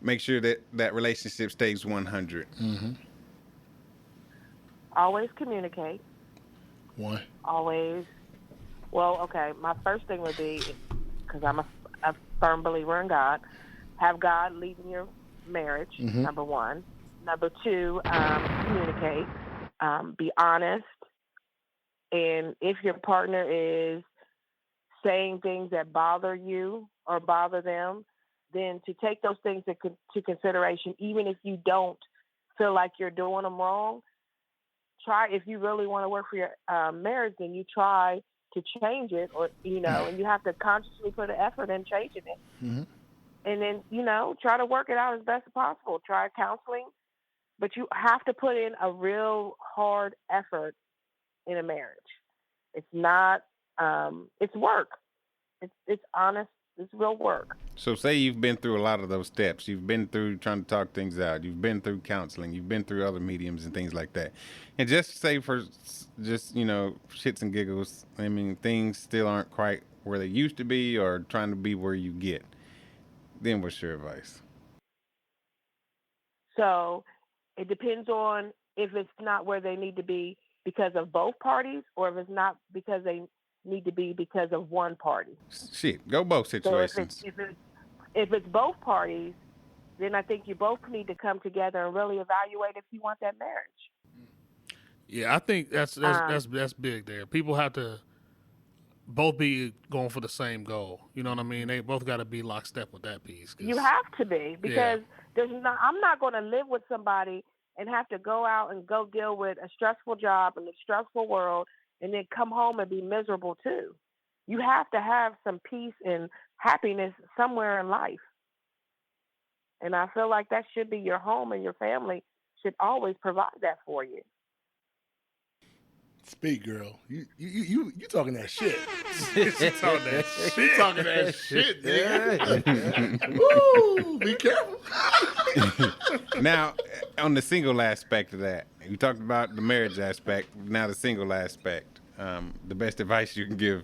make sure that that relationship stays 100? Mm-hmm. Always communicate. One. Always. Well, okay, my first thing would be, because I'm a firm believer in God, have God lead in your marriage, number one. Number two, communicate. Be honest. And if your partner is saying things that bother you or bother them, then to take those things into consideration, even if you don't feel like you're doing them wrong, try, if you really want to work for your marriage, then you try to change it, or, and you have to consciously put an effort in changing it. Mm-hmm. And then, try to work it out as best as possible. Try counseling, but you have to put in a real hard effort in a marriage. It's not, it's work. It's honest. It's real work. So say you've been through a lot of those steps. You've been through trying to talk things out. You've been through counseling. You've been through other mediums and things like that. And just say for just, shits and giggles, I mean, things still aren't quite where they used to be or trying to be where you get. Then what's your advice? So it depends on if it's not where they need to be because of both parties, or if it's not because they need to be because of one party. Shit, go both situations. So if it's both parties, then I think you both need to come together and really evaluate if you want that marriage. Yeah, I think that's big there. People have to both be going for the same goal. You know what I mean? They both got to be lockstep with that piece. You have to be, because I'm not going to live with somebody and have to go out and go deal with a stressful job and a stressful world and then come home and be miserable too. You have to have some peace and happiness somewhere in life. And I feel like that should be your home, and your family should always provide that for you. Speak, girl. You talking that shit. She talking that shit. She talking that shit, nigga. Woo, be careful. Now, on the single aspect of that, you talked about the marriage aspect. Now the single aspect. The best advice you can give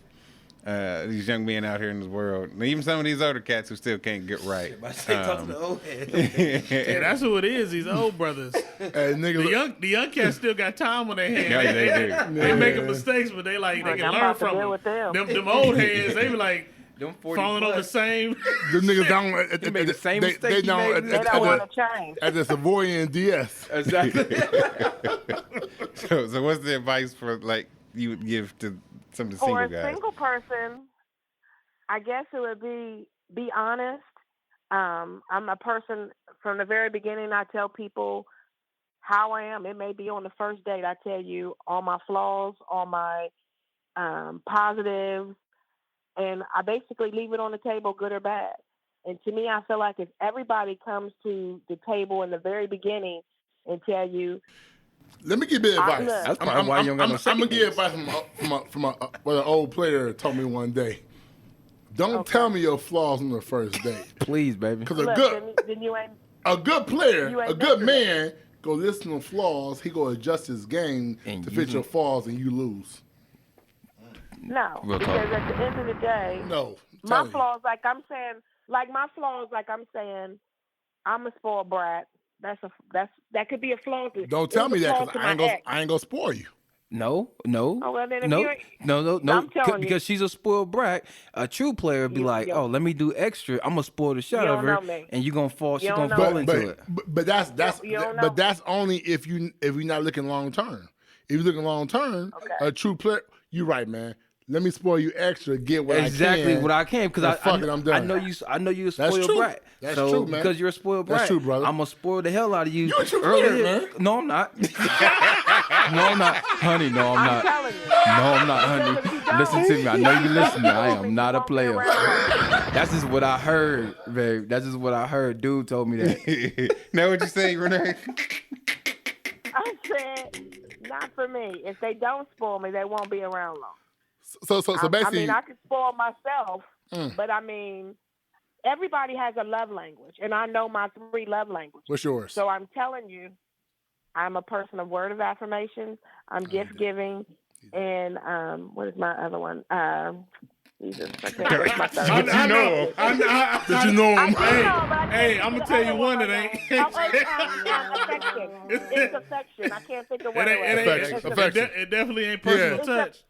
these young men out here in this world, and even some of these older cats who still can't get right. Talk to the old head. Yeah, that's who it is. These old brothers. Hey, nigga, The young cats still got time on their hands. Yeah, they do. They making mistakes, but they can learn from them. Them old heads, they be like falling on the same. the niggas don't. He made the same they mistake he made. They don't want to change. At the Savoyan DS. Exactly. So what's the advice for you would give to some of the single guys? For a single person, I guess it would be honest. I'm a person from the very beginning. I tell people how I am. It may be on the first date. I tell you all my flaws, all my positives, and I basically leave it on the table, good or bad. And to me, I feel like if everybody comes to the table in the very beginning and tell you, let me give you advice. That's probably why you don't got no I'm gonna second give advice from what an old player told me one day. Don't tell me your flaws on the first date. Please, baby. Because then you ain't. a good player, You ain't a good nothing. man, go listen to flaws. He go adjust his game And to you fit your flaws, and you lose. No, Real talk. because at the end of the day, No, I'm my telling you. flaws, I'm a spoiled brat. That could be a flaw. Don't tell me that, because because I ain't gonna spoil you. No. Oh, well, then if No, you ain't- no. I'm telling you. Because she's a spoiled brat. A true player would be like, you- let me do extra. I'm gonna spoil the shit You out of don't her, know me. and you gonna fall. She's You gonna don't know fall me. into it. But that's You don't know. but that's only if you're not looking long term. If you're looking long term, a true player, you're right, man. Let me spoil you extra. Get what Exactly I can. what I can, because Well, fuck it, I'm done. I know you a That's spoiled true. brat. That's so true, man. because you're a spoiled brat, That's true, brother. I'm gonna spoil the hell out of you. You a true earlier. player, man. No, I'm not. No, I'm not, honey. No, I'm I'm not. telling you. No, I'm not, honey. Because if you don't, Listen to me. I know you listening. I am not a You won't be player. around. That's just what I heard, babe. That's just what I heard. Dude told me that. Know what you say, Renee? I said, not for me. If they don't spoil me, they won't be around long. So I basically, mean, I can spoil myself, Mm. but I mean, everybody has a love language, and I know my 3 love languages. What's yours? So I'm telling you, I'm a person of word of affirmations. I'm gift giving, and what is my other one? Jesus, I can't remember my third one. Did you know him? Hey, I'm gonna tell you one that ain't. Affection. It's affection. I can't think of what it was. Affection. It definitely ain't personal touch.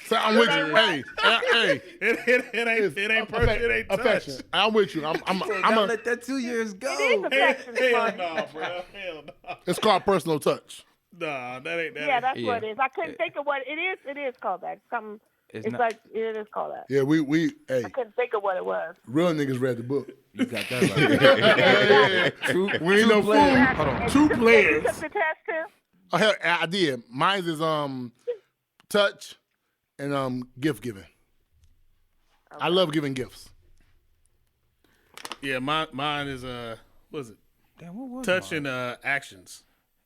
So I'm with you. Hey. It ain't personal. It ain't affection. touch. I'm with you. I'm Gotta let that 2 years go. It is affection. Hell no, bro. Hell no. It's called personal touch. Nah, that ain't that. Yeah, that's what it is. I couldn't think of what it is. It is called that. Something. It's like it is called that. Yeah, we hey. I couldn't think of what it was. Real niggas read the book. You got that right. We ain't no fool. Hold on. 2 players. You took the test too? Oh hell, I did. Mine is touch and gift giving. Okay. I love giving gifts. Yeah, mine is what is it? Damn, what was touch mine? and actions.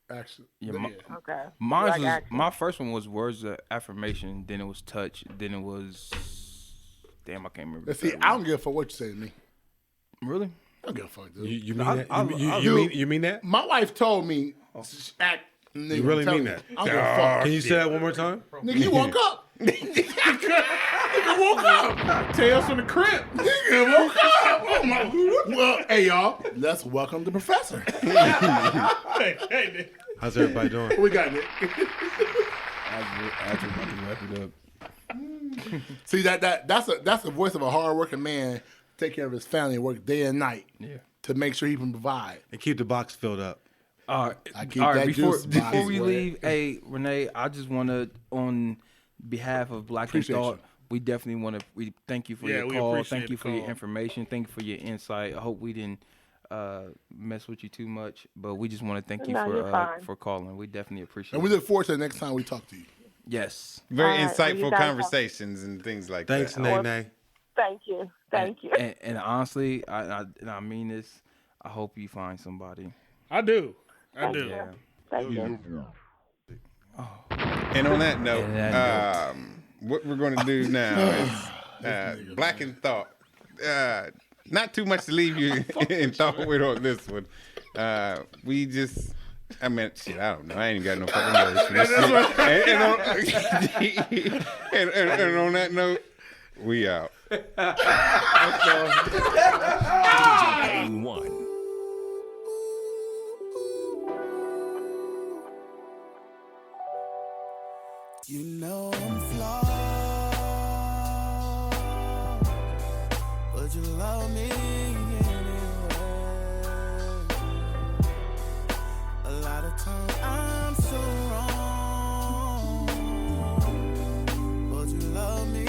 Action. Yeah, okay. Mine was my first one was words of affirmation. Then it was touch. Then it was damn. I can't remember. Let's see. I don't give a fuck what you say to me. Really? I don't give a fuck, dude. You mean that? You mean that? My wife told me act. Nigga, You really mean that? I don't give a fuck. Can you say that one more time? Nigga, you woke up. Nigga woke up. Tales from the crypt. Nigga woke up. Oh my. Well, hey y'all, let's welcome the professor. Hey, how's everybody doing? What we got, Nick? I just about to wrap it up. See that's the voice of a hardworking man. Take care of his family, work day and night. Yeah. To make sure he can provide. And keep the box filled up. All right. I keep that juice Before we box, leave, hey Renee, I just want to, on behalf of Black Appreciate and Thought, you. we definitely want to. We thank you for your we call. appreciate Thank you the for your call. information. Thank you for your insight. I hope we didn't mess with you too much, but we just want to thank you for calling. We definitely appreciate And we it. look forward to the next time we talk to you. Yes. Very All right, well, you insightful guys conversations and things like Thanks, that. Nene. Thank you. Thank you. And honestly, I mean this. I hope you find somebody. I do. Thank you. Thank you. And on that note, what we're going to do now is Black and Thought. Not too much to leave you in thought with on this one. We just, I mean, shit, I don't know. I ain't even got no fucking words for this shit. And on that note, we out. One. You know I'm flawed, but you love me anyway. A lot of times I'm so wrong, but you love me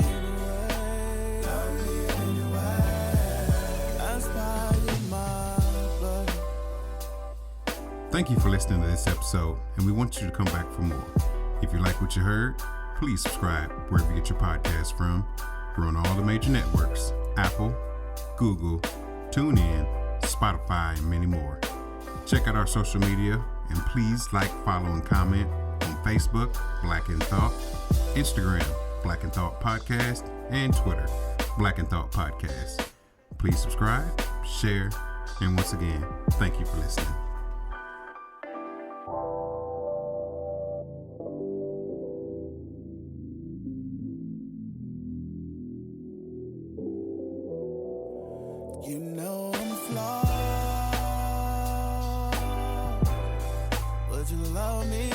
anyway. Love me anyway. That's why you're my blood. Thank you for listening to this episode, and we want you to come back for more. If you like what you heard, please subscribe wherever you get your podcast from. We're on all the major networks: Apple, Google, TuneIn, Spotify, and many more. Check out our social media, and please like, follow, and comment on Facebook, Black and Thought, Instagram, Black and Thought Podcast, and Twitter, Black and Thought Podcast. Please subscribe, share, and once again, thank you for listening. You know I'm flawed, but you love me